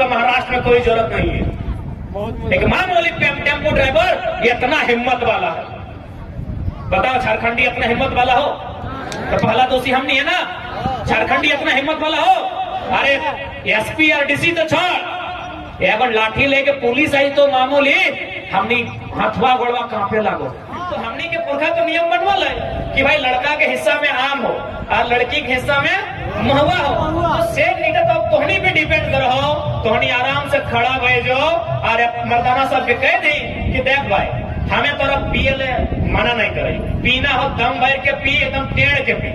आपका महाराष्ट्र में कोई जरूरत नहीं है। एक मामूली टेम्पो ड्राइवर इतना हिम्मत वाला है। बताओ झारखंडी इतना हिम्मत वाला हो तो पहला दोषी हम नहीं है ना। झारखंडी इतना हिम्मत वाला हो, अरे एसपी और डीसी तो छोड़, अगर लाठी लेके पुलिस आई तो मामूली हमनी हथवा गोड़वा कांपे लागो। तो हमनी के पुरखा तो नियम बनवल है कि भाई लड़का के हिस्सा में आम हो और लड़की के हिस्सा में महुआ हो। तो सेठ नहीं तो तोहनी पे डिपेंड करो, तोहनी आराम से खड़ा भय जो और मर्दाना सब के कह दी कि देख भाई हमें तोरा पिए ले मना नहीं करे, पीना हो दम भर के पी, एकदम टेढ़ के पी,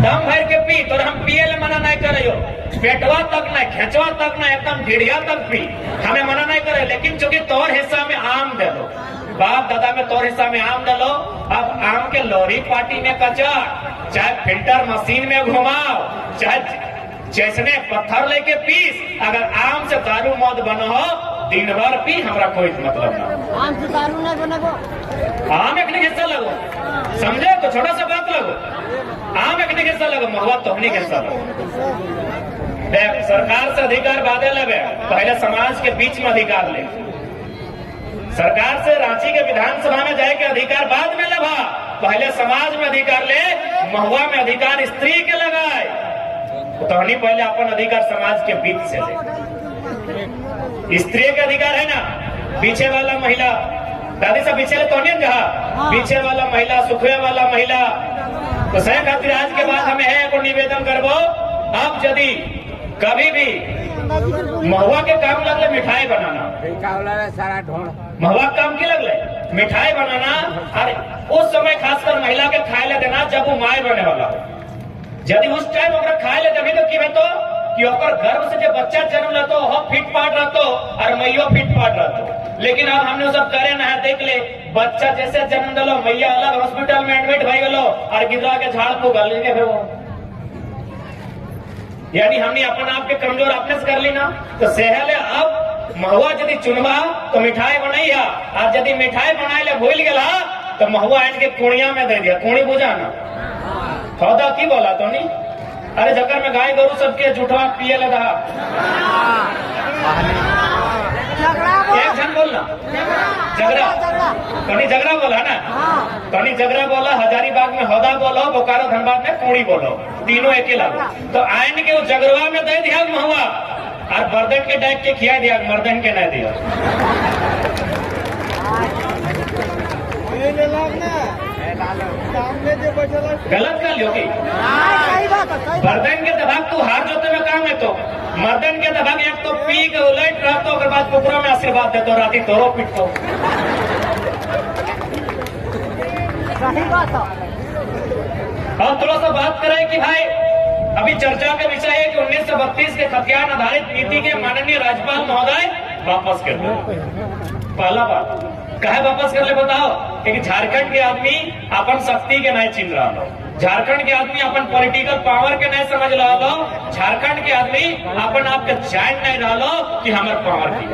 दम भर के पी, तो हम पिए ले मना नहीं करे हो, पेटवा तक नहीं, खेचवा तक नहीं, एकदम ढीढ़िया तक पी, हमें मना नहीं करे। लेकिन चूंकि तोर हिस्सा में आम दे लो, बाप दादा में तोर हिस्सा में आम डालो, अब आम के लोरी पार्टी में कचर, चाहे फिल्टर मशीन में घुमाओ, चाहे जैसने पत्थर लेके पीस, अगर आम से दारू मौत बनो दिन भर पी, हमारा कोई मतलब ना। आम से दारू ना बनो, आम एक हिस्सा लगो, समझे तो छोटा सा बात लगो, आम एक हिस्सा लगो, महुआ तोहनी के हिस्सा लगो। सरकार से अधिकार बादे लगे, पहले समाज के बीच में अधिकार ले। सरकार से रांची के विधानसभा में जाए के अधिकार बाद में लगा, पहले समाज में अधिकार ले, महुआ में अधिकार स्त्री के लगाए। तोहनी पहले अपन अधिकार समाज के बीच से ले। स्त्री के अधिकार है ना, पीछे वाला महिला, दादी साहब पीछे तो नहीं जहाँ पीछे वाला महिला, सुखवे वाला महिला, तो सही खातिर आज के बाद हमें है को निवेदन करबो, अब यदि कभी भी महुआ के काम लगले मिठाई बनाना, सारा ढोल महुआ काम की लगले मिठाई बनाना, और उस समय खासकर महिला के खाए ले देना जब वो माए बने वाला हो। यदि उस टाइम अगर खाए ले देवी तो की तो कि ओकर गर्भ से जो बच्चा जन्म लेतो हो फिट पाट रहतो और मैयो फिट पाट रहतो। लेकिन अब हमने सब करे ना है, देख ले बच्चा जैसे जन्म दिलो, मैया अलग हॉस्पिटल में एडमिट भई गलो और गिरा के झाड़ को गल लेके फिर वो, यानी हमने अपन आप के कमजोर अपने से कर ली ना। तो सेहले अब महुआ यदि चुनवा तो मिठाई बनैया, और यदि मिठाई बनाए ले भूल गया तो महुआ आन के कुड़िया में दे दिया, कुड़ी बुझा ना फौदा की बोला तो नहीं। अरे जकर में गाय गरु सबके झूठवा पिए लगा, एक जन बोलना झगड़ा, कहीं झगड़ा बोला ना, कहीं झगड़ा बोला, हजारीबाग में हौदा बोलो, बोकारो धनबाद में कुड़ी बोलो, तीनों एक ही लागू। तो आयन के वो जगरवा में दे दिया महुआ और बर्दन के डाक के खिया दिया, मर्दन के नहीं दिया। गलत कर लियोगी, बर्दन के दबाग तू हार जोते में काम है, तो मर्दन के दबाग एक तो पी के उलट रहतो, उसके बाद कुकरों में आशीर्वाद देतो, राती तोरो पिटतो। सही बात है। अब थोड़ा सा बात करें कि भाई अभी चर्चा का विषय है कि 1932 के खतियान आधारित नीति के माननीय राज्यपाल महोदय वापस कर ले। पहला बात कहे वापस कर ले बताओ, क्योंकि झारखंड के आदमी अपन शक्ति के नहीं चिन्ह रहा हो, झारखंड के आदमी अपन पॉलिटिकल पावर के नहीं समझ रहा हो, झारखंड के आदमी अपन आपके जान नहीं रहा लो कि हमारे पावर की।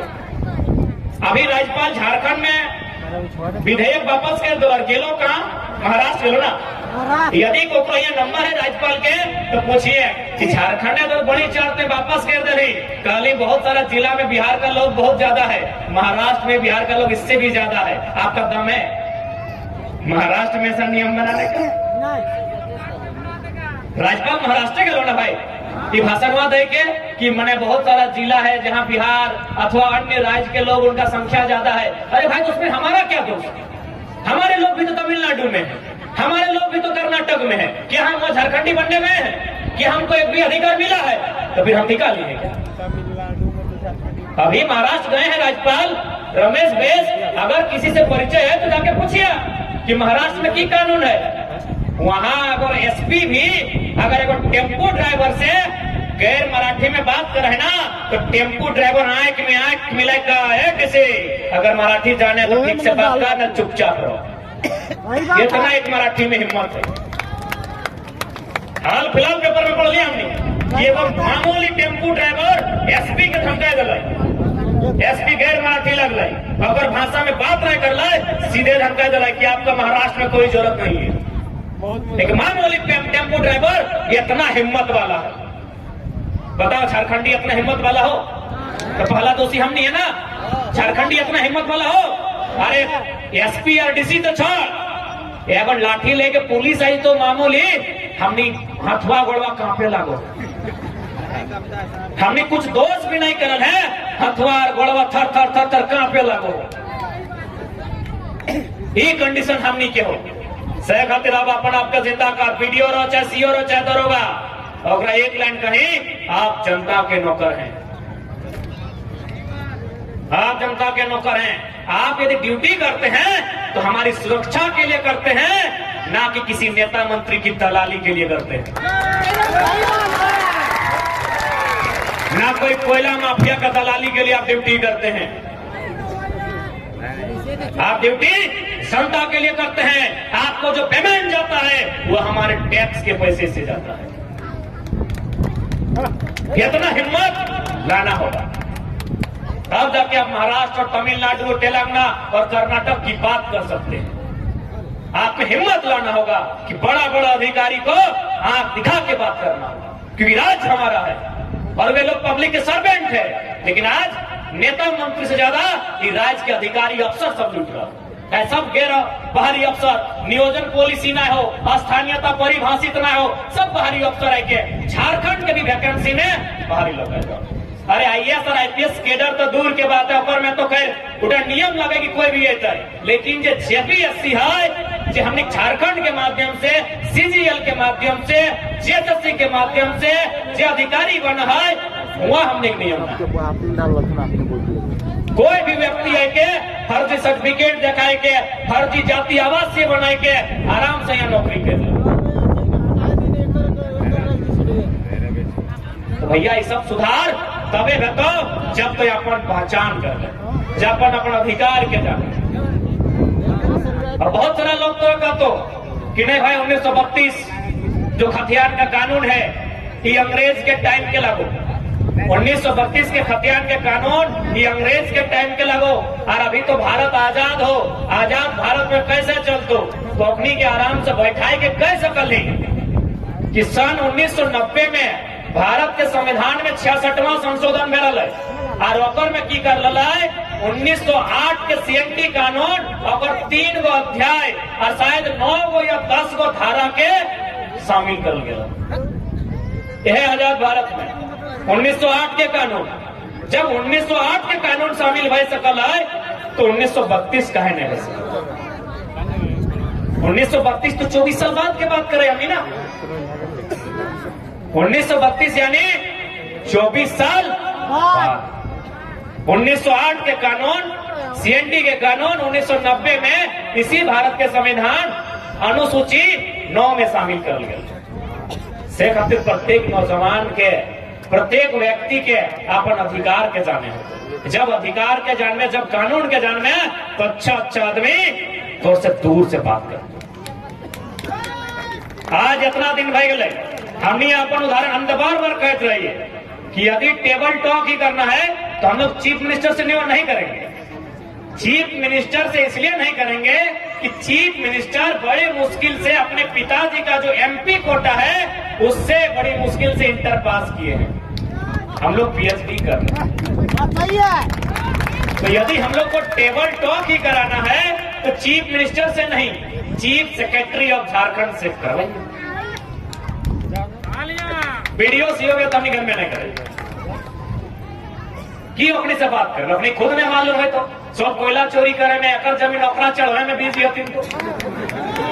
अभी राज्यपाल झारखंड में विधेयक वापस कर दो और गेलो कहाँ, महाराष्ट्र गेलो ना। यदि कोई ये नंबर है राज्यपाल के तो पूछिए कि झारखंड में तो बड़ी चार्ट में वापस कर दे रही, कल बहुत सारा जिला में बिहार का लोग बहुत ज्यादा है, महाराष्ट्र में बिहार का लोग इससे भी ज्यादा है। आपका दम है महाराष्ट्र में ऐसा नियम बनाने का? राज्यपाल महाराष्ट्र के लो ना भाई, ये भाषणवा दे के कि मैंने बहुत सारा जिला है जहाँ बिहार अथवा अन्य राज्य के लोग उनका संख्या ज्यादा है। अरे भाई तो उसमें हमारा क्या दोष? हमारे लोग भी तो तमिलनाडु में है, हमारे लोग भी तो कर्नाटक में है, क्या हम वो झारखंडी बनने गए हैं? क्या हमको एक भी अधिकार मिला है? तो फिर हम निकाल लिए क्या? अभी महाराष्ट्र गए हैं राज्यपाल रमेश बैस, अगर किसी से परिचय है तो जाके पूछिए कि महाराष्ट्र में की कानून है। वहाँ अगर एसपी भी अगर एक टेम्पो ड्राइवर से गैर मराठी में बात करे ना तो टेम्पो ड्राइवर आंख में आंख मिलाएगा, अगर मराठी जाने तो ठीक से बात कर, न चुपचाप रहो। इतना एक मराठी में हिम्मत है। हाल फिलहाल पेपर में पढ़ लिया हमने, ये वो मामूली टेम्पो ड्राइवर एसपी के धमकाए दिलाई, एसपी गैर मराठी लग लाई, अगर भाषा में बात नहीं कर लाई सीधे धमकाए दिलाई कि आपका महाराष्ट्र में कोई जरूरत नहीं है। एक मामूली टेम्पो ड्राइवर इतना हिम्मत वाला है। बताओ झारखंडी अपना हिम्मत वाला हो तो पहला दोषी हम नहीं है ना। झारखंडी अपना हिम्मत वाला हो, अरे एसपी और डीसी तो छोड़, अगर लाठी लेके पुलिस आई तो मामूली, हमने हथवा गोड़वा कांपे लागो। हमने कुछ दोष भी नहीं करल है, हथवा गोड़वा थर थर थर थर कांपे लागो। ये कंडीशन हमने के हो सह खातिर अब अपन आपका जिंदा कर वीडियो रो चाहे सीओ रो चाहे दरोगा, और एक लाइन कहीं आप जनता के नौकर हैं, आप जनता के नौकर हैं। आप यदि ड्यूटी करते हैं तो हमारी सुरक्षा के लिए करते हैं, ना कि किसी नेता मंत्री की दलाली के लिए करते हैं, ना कोई कोयला माफिया का दलाली के लिए आप ड्यूटी करते हैं। आप ड्यूटी जनता के लिए करते हैं। आपको जो पेमेंट जाता है वो हमारे टैक्स के पैसे से जाता है। इतना हिम्मत लाना होगा, तब जाके आप महाराष्ट्र और तमिलनाडु और तेलंगाना और कर्नाटक की बात कर सकते हैं। आपको हिम्मत लाना होगा कि बड़ा बड़ा अधिकारी को आंख दिखा के बात करना होगा, क्योंकि राज्य हमारा है और वे लोग पब्लिक के सर्वेंट है। लेकिन आज नेता मंत्री से ज्यादा ये राज्य के अधिकारी अफसर सब लूट रहा है। सब गैर बाहरी अफसर, नियोजन पॉलिसी ना हो, स्थानीयता परिभाषित ना हो, सब बाहरी अफसर है के झारखंड के भी वैकेंसी में बाहरी लोग है। अरे आईएएस और आईपीएस केडर तो दूर के बात है, ऊपर में तो खैर उधर नियम लगे कि कोई भी है, लेकिन जो जेपीएससी है, जो हमने झारखंड के माध्यम से, सीजीएल के माध्यम से, जेएसएससी के माध्यम से जो अधिकारी बना है, वह हमने नियम कोई भी व्यक्ति है के फर्जी सर्टिफिकेट दिखाए के, फर्जी जाति आवासीय बनाए के आराम से यहाँ नौकरी के। तो भैया ये सब सुधार तबे बताओ जब तो अपन पहचान कर ले, जब अपन अधिकार के जाने। और बहुत सारा लोग तो कहते कि नहीं भाई 1932 जो खतियान का कानून है ये अंग्रेज के टाइम के लागू, 1932 के खतियान के कानून ये अंग्रेज के टाइम के लागू। और अभी तो भारत आजाद हो, आजाद भारत में कैसे चलतो तो अपनी के आराम से बैठाए के कह सकली कि सन 1990 में भारत के संविधान में 66वां संशोधन मिलल है, और ओकर में की कर लला है 1908 के सीएनटी कानून और 3 गो अध्याय और शायद 9 गो या 10 गो धारा के शामिल कर गया। यह आजाद भारत में 1908 के कानून, जब 1908 के कानून शामिल भय सकल है तो 1932 काहे नहीं हो सकल? 1932 तो 24 साल बाद के बात करे हमी ना, 1932 यानी 24 साल बाद। 1908 के कानून, सीएनटी के कानून 1990 में इसी भारत के संविधान अनुसूची 9 में शामिल कर गया। से खातिर प्रत्येक नौजवान के, प्रत्येक व्यक्ति के अपन अधिकार के जाने होते। जब अधिकार के जान में, जब कानून के जान में, तो अच्छा आदमी तो से दूर से बात कर। आज इतना दिन भाई गए, हमने अपन उदाहरण हम बार बार कहते रहिए कि यदि टेबल टॉक ही करना है तो हम लोग चीफ मिनिस्टर से नहीं करेंगे। चीफ मिनिस्टर से इसलिए नहीं करेंगे कि चीफ मिनिस्टर बड़े मुश्किल से अपने पिताजी का जो एमपी कोटा है उससे बड़ी मुश्किल से इंटर पास किए हैं। हम लोग पीएचडी कर रहे हैं। तो यदि हम लोग को टेबल टॉक ही कराना है तो चीफ मिनिस्टर से नहीं, चीफ सेक्रेटरी ऑफ झारखंड से करवाइए। वीडियो सीओ के तब घर में नहीं करेंगे कि अपने से बात कर, अपनी खुद में मालूम है तो सब कोयला चोरी करे में, एकड़ जमीन ओकरा चढ़ाए में बिजी होती तो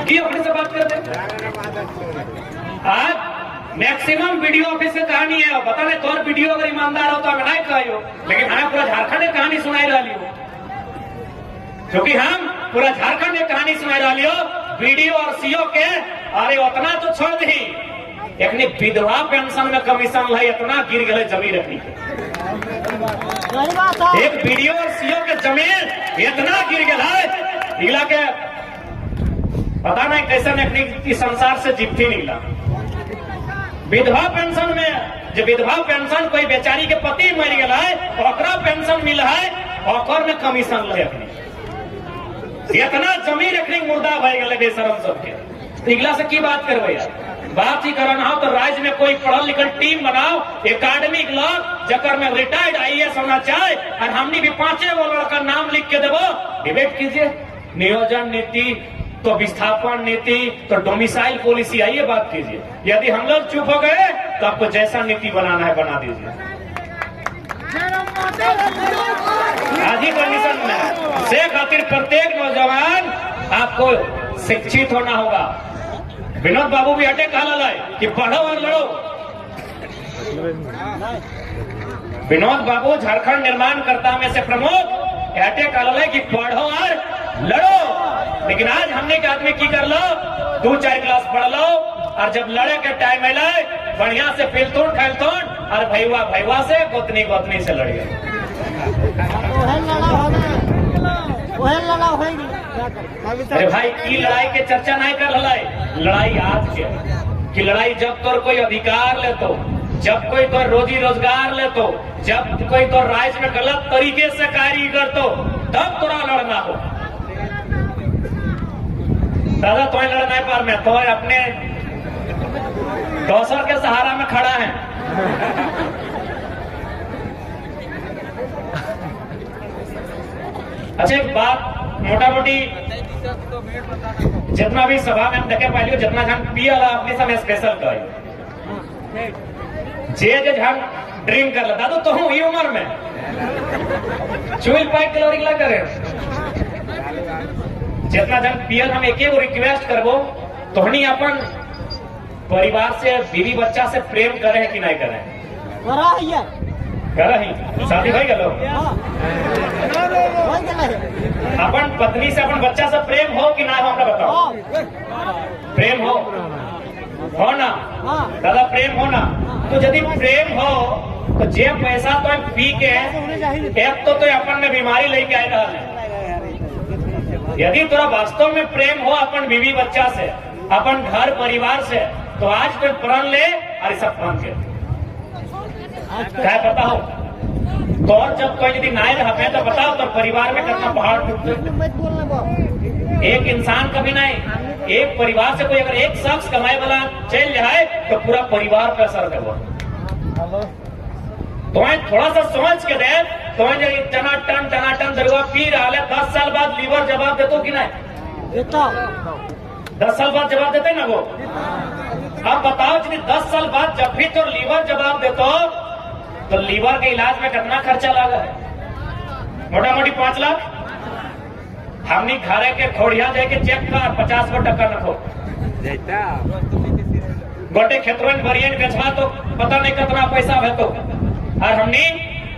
कि अपने से बात करते। आज मैक्सिमम वीडियो ऑफिस की कहानी है, बता नहीं तोर वीडियो अगर ईमानदार हो तो हमें नहीं कहो, लेकिन हमें पूरा झारखंड की कहानी सुनाई रही हो, क्योंकि हम पूरा झारखंड की कहानी सुनाई रही हो वीडियो और सीओ के। अरे उतना तो छोड़ दी, एक विधवा पेंशन में कमीशन लाई इतना गिर गए जमीन अपनी, एक वीडियो और सीओ के जमीन इतना गिर गया के पता नहीं कैसे संसार से जिप्ठी निकला। विधवा पेंशन में जो विधवा पेंशन कोई बेचारी के पति मर गया है ओकरा पेंशन मिला है, ओकर में कमीशन ले अपनी, इतना जमीन अपनी मुर्दा भय गए बेशरम सबके। इगला से की बात करबे यार, बात ही कराना हो तो राज्य में कोई पढ़ल लिखल टीम बनाओ, एकेडमिक लोग जकर में रिटायर्ड IAS होना चाहे, और हमने भी 5 गो लड़का नाम लिख के देवो, डिबेट कीजिए। नियोजन नीति तो विस्थापन नीति तो डोमिसाइल पॉलिसी, आइए बात कीजिए। यदि हम लोग चुप हो गए तो आपको जैसा नीति बनाना है बना दीजिए। आज ही कंडीशन में से खातिर प्रत्येक नौजवान आपको शिक्षित होना होगा। विनोद बाबू भी हटे कहा लाए कि पढ़ो और लड़ो। विनोद बाबू झारखंड निर्माणकर्ता में से प्रमुख हटे कहा लाए कि पढ़ो और लड़ो। लेकिन आज हमने के आदमी की कर लो, 2-4 क्लास पढ़ लो, और जब लड़े के टाइम मिले बढ़िया से फिलतून खैलतून और भैया से गोतनी से लड़िए। अरे भाई की लड़ाई के चर्चा नहीं कर लड़ाई, लड़ाई आज के कि लड़ाई जब तोर कोई अधिकार ले तो, जब कोई तो रोजी रोजगार ले तो, जब कोई तो राज्य में गलत तरीके से कार्य कर तो तब तोरा लड़ना हो। दादा तो लड़ना है पर मैं तो अपने दोसर के सहारा में खड़ा है। अच्छा एक बात मोटा मोटी जितना भी सभा में देखे पाइलियो, जितना जन पियल अपने समय स्पेशल कही जे जन ड्रिंक कर दादू तो हूँ ये उम्र में चुल पाइप कैलोरी ला करे जितना जन पियल। हम एक रिक्वेस्ट करबो, तोहनी अपन परिवार से बीवी बच्चा से प्रेम करे है कि नहीं करे? कर ही शादी भाई गलो अपन पत्नी से अपन बच्चा से प्रेम हो कि ना हो? हमरा बताओ। प्रेम हो ना दादा? प्रेम हो ना? तो यदि प्रेम हो तो जे पैसा तो पी के एक तो अपन में बीमारी लेके आए रहा है। यदि तोरा वास्तव में प्रेम हो अपन बीवी बच्चा से, अपन घर परिवार से, तो आज तो प्रण ले और सब प्रण के क्या बताओ। तो और जब कोई यदि नाय रहे तो बताओ तो परिवार में कितना पहाड़ टूटते। एक इंसान कभी नहीं, एक परिवार से कोई अगर एक शख्स कमाए वाला चल जाए तो पूरा परिवार पर असर कर। तो थोड़ा सा सोच के दे, तो टनाटन दरुआ पी रहा है, 10 साल बाद लीवर जवाब देते कि नहीं? 10 साल बाद जवाब देते ना वो। अब बताओ यदि 10 साल बाद जब भी तो लीवर जवाब देते तो लीवर के इलाज में कितना खर्चा लगा है? मोटा मोटी 5 लाख। हमने घरे के खोड़िया जाके चेक कर 50 गो टक्का रखो, गोटे खेतवन वरियन बेचवा तो पता नहीं कितना पैसा भेतो। और हमने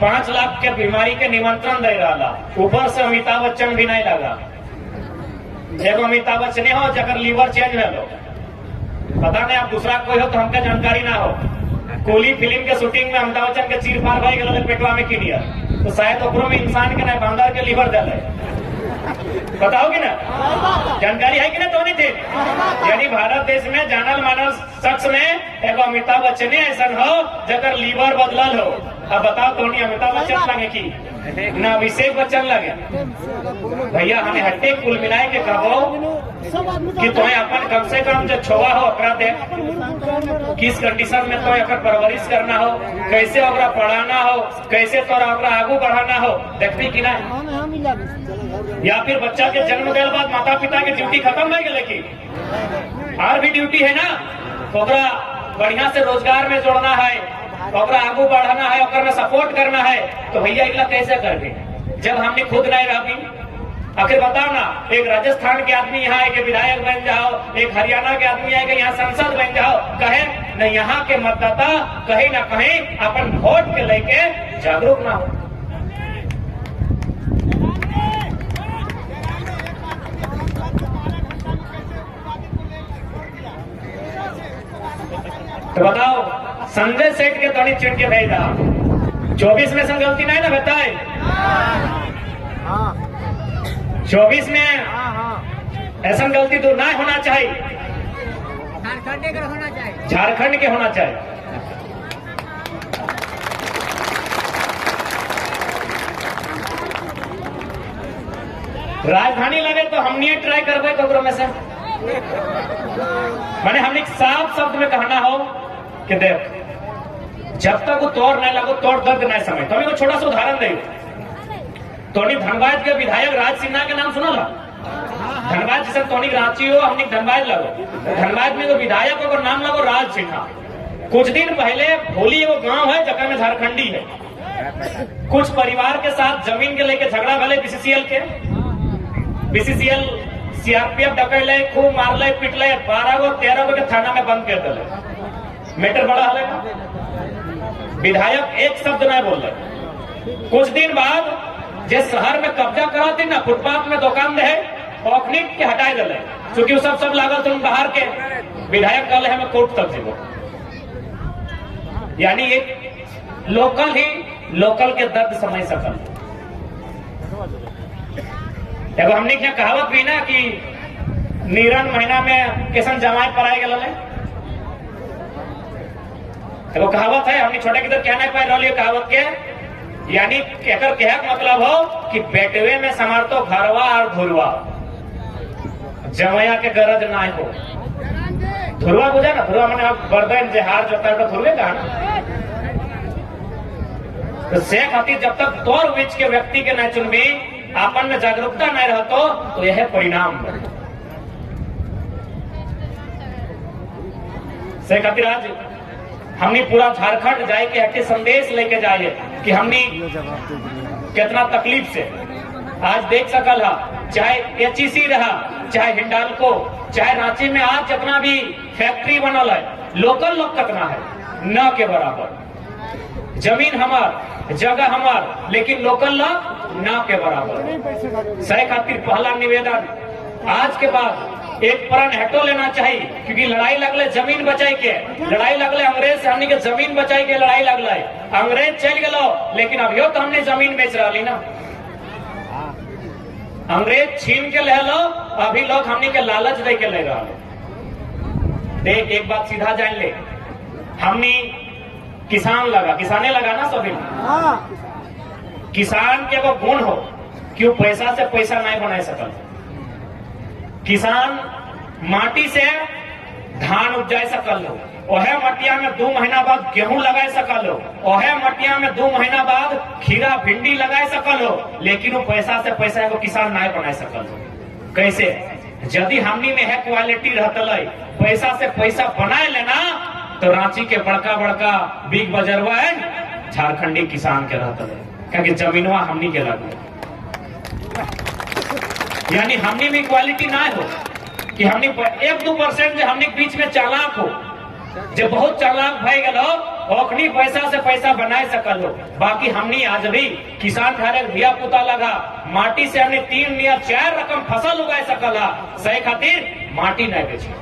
5 लाख के बीमारी के निमंत्रण दे रहा, ऊपर से अमिताभ बच्चन भी नहीं लगा। एगो अमिताभ बच्चन हो जगह लीवर चेंज है लो, पता नहीं आप दूसरा कोई हो तो हमका जानकारी ना हो। कोली फिल्म के शूटिंग में अमिताभ बच्चन के चीर फाड़ भाई गल पेटवा में की दिया, तो शायद ओकरो में इंसान के नहीं बंदर के लीवर दल है। बताओगी ना? जानकारी है कि ना? तो नहीं थे। यानी भारत देश में जानल मानल शख्स में एगो अमिताभ बच्चन ऐसा हो जगह लीवर बदलल हो। अब बताओ तो नहीं अमिताभ बच्चन लगे की ना अभिषेक बच्चन लगे? भैया हमें हट्टे कुल मिलाए के कहो कि तो अपन कम से कम जो छोवा हो ओकरा दे, किस कंडीशन में तो अगर परवरिश करना हो, कैसे ओकरा पढ़ाना हो, कैसे तोरा ओकरा आगू बढ़ाना हो, देखती कि ना? या फिर बच्चा के जन्म के बाद माता पिता के ड्यूटी खत्म हो गए की और भी ड्यूटी है ना? ओकरा बढ़िया से रोजगार में जोड़ना है, ओकरा आगू बढ़ाना है, ओकरा में सपोर्ट करना है। तो भैया इला कैसे करके जब हमने खुद नहीं रही? आखिर बताओ ना, एक राजस्थान के आदमी यहाँ आए के विधायक बन जाओ, एक हरियाणा के आदमी आए के यहाँ सांसद बन जाओ, कहे न यहाँ के मतदाता कहीं ना कहीं अपन वोट के लेके जागरूक ना हो। तो बताओ संजय सेठ के तोड़ी चिड़ के भेजा 24 में से गलती नहीं ना बताए? 24 में ऐसा गलती तो ना होना चाहिए, झारखंड के होना चाहिए। राजधानी लगे तो हम नहीं ट्राई करबे ककरो में से। मैंने हमने साफ शब्द में कहना हो कि देख, जब तक वो तोड़ नहीं लगो तोड़ दर्द नहीं समझ। तो को छोटा सा उदाहरण दे, तोनी धनबाद के विधायक राज सिन्हा के नाम सुना ला? धनबाद जैसे तोनी रांची हो, हमने धनबाद लगो, धनबाद में तो विधायक को नाम लगो राज सिन्हा। कुछ दिन पहले भोली एगो गांव है जगह में झारखंडी है, कुछ परिवार के साथ जमीन के लेके झगड़ा भले बीसीसीएल के, बीसीसीएल सीआरपीएफ डकैले, खूब मारले पिटले, 12 गो 13 गो के थाना में बंद कर दिले। मैटर बड़ा है, विधायक एक शब्द नहीं बोल रहे। कुछ दिन बाद जे शहर में कब्जा करा थी ना, फुटपाथ में दुकान रहे, ओखनी के हटाए दिले, क्योंकि वो सब लागल तुम बाहर के। विधायक कल है मैं कोर्ट तक जीवो। यानी एक लोकल ही लोकल के दर्द समझ सकल। एगो हमने क्या कहावत भी ना कि नीरन महीना में कैसन जमाई पर आए गए। एगो कहावत है, हमने छोटे किधर क्या नहीं पाए रही कहावत के, यानी कहकर कह मतलब हो कि बेटवे में समारतो घरवा और धुरवा, जमैया के गरज ना हो। धुरवा बुझा ना, धुरवा मैंने बर्दन जहार जोता है तो धुरवे का तो से खातिर जब तक तोर बीच के व्यक्ति के न चुनबी, आपन में जागरूकता नहीं रहतो तो यह परिणाम से खातिर आज हमने पूरा झारखंड जाए के हटे संदेश लेके जाए कि हमने कितना तकलीफ से आज देख सकल है, चाहे एचईसी रहा, चाहे हिंडाल्को, चाहे रांची में आज जितना भी फैक्ट्री बनल है, लोकल लोग कितना है न के बराबर। जमीन हमार, जगह हमार, लेकिन लोकल लोग न के बराबर। सही खातिर पहला निवेदन आज के बाद एक प्रण हटो लेना चाहिए, क्योंकि लड़ाई लगले जमीन बचाई के, लड़ाई लगले अंग्रेज से हमने के जमीन बचाई के लड़ाई लगले। अंग्रेज चल गलो, लेकिन अभियो तो हमने जमीन बेच रही ना। अंग्रेज छीन के ले लो, अभी लोग हमने के लालच दे के ले रहा। देख एक बात सीधा जान ले, हमने किसान लगा, किसाने लगा ना सभी। किसान के वो गुण हो कि वो पैसा से पैसा नहीं बना सकल। किसान माटी से धान उपजा सकल हो, ओहे मटिया में 2 महीना बाद गेहूं लगा सकल हो, ओहे मटिया में 2 महीना बाद खीरा भिंडी लगा सकल हो, लेकिन वो पैसा से पैसा को किसान नहीं बना सकल हो। कैसे? यदि हमनी में है क्वालिटी रहता, पैसा से पैसा बनाए लेना, तो रांची के बड़का बड़का बिग बजरवा है झारखंडी किसान के रहता है, क्योंकि जमीनवा हमनी के लगे। यानी हमनी में क्वालिटी ना हो कि हमनी 1-2% जो हमनी बीच में चालाक हो, जो बहुत चालाक भाई गलो, ओखनी पैसा से पैसा बनाए सकल हो। बाकी हमनी आज भी किसान घरे धिया पुता लगा, माटी से हमने 3 या 4 रकम फसल उगाए सकला। सही खातिर माटी नहीं बेची।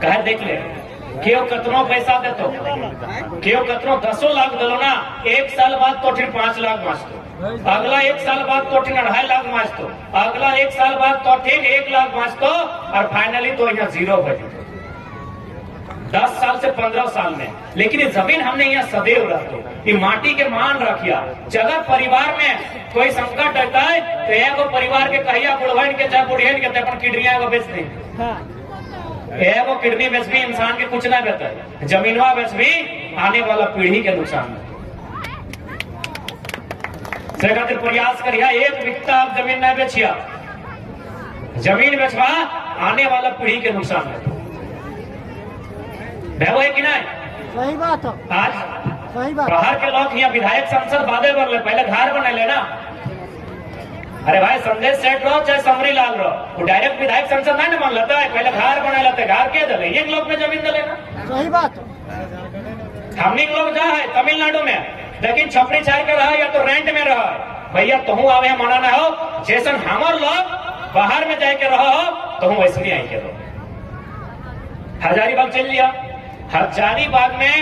कहे देख ले, क्यों कतनो पैसा देतो, क्यों कतनो 10 लाख दिलो ना, 1 साल बाद तो फिर 5 लाख मांगतो, अगला 1 साल बाद तो फिर 2.5 लाख मांगतो, अगला 1 साल बाद तो फिर 1 लाख मांगतो, और फाइनली तो यहाँ 0 बजे 10 साल से 15 साल में। लेकिन ये जमीन हमने यहाँ सदैव रखो, ये माटी के मान रखिया। जगह परिवार में कोई संकट रहता है तो एगो परिवार के कहिया बुढ़वन के चाहे बुढ़ियन के अपन किडनिया को बेच दे, एगो किडनी बेच भी इंसान के कुछ ना बेहता है, जमीनवा बेच भी आने वाला पीढ़ी के नुकसान है। खातिर प्रयास करिया, 1 बिघा आप जमीन नहीं बेचिया, जमीन बेचवा आने वाला पीढ़ी के नुकसान है। है कि नहीं? सही बात है। आज सही बात। बाहर के लोग यहाँ विधायक संसद बादे बन ले, पहले घर बना लेना। अरे भाई संजय सेठ रहो चाहे समरी लाल रहो, वो डायरेक्ट विधायक संसद नहीं बन लेता है, पहले घर बना लेते। घर के दले एक लोग में जमीन दले ना। सही बात। हमने लोग जा है तमिलनाडु में, लेकिन छपरी छाड़ के रहा या तो रेंट में रहा है। भैया तुम आवे मना ना हो, जैसन हमार लोग बाहर में जाके रहो तो हम वैसे नहीं आई के रहो। हजारीबाग चल लिया, हजारीबाग में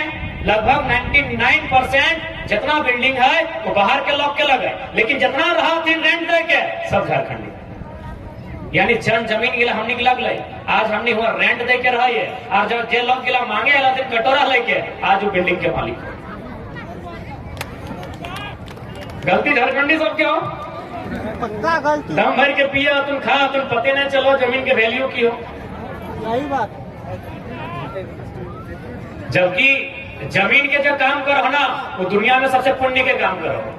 लगभग 99% जितना बिल्डिंग है वो बाहर के लोग के लगे, लेकिन जितना रहा थी रेंट दे के सब झारखंडी। यानी जन जमीन गिला हमने के लग आज हमने हुआ रेंट दे के रही है, और जब जे लोग गिला मांगे अला दिन कटोरा लेके आज वो बिल्डिंग के मालिक हो। गलती झारखंडी सब क्यों? पक्का गलती। दम भर के पिया तुम खा, तुम पते नहीं चलो जमीन के वैल्यू की हो। सही बात। जबकि जमीन के जो काम करो ना वो दुनिया में सबसे पुण्य के काम करो।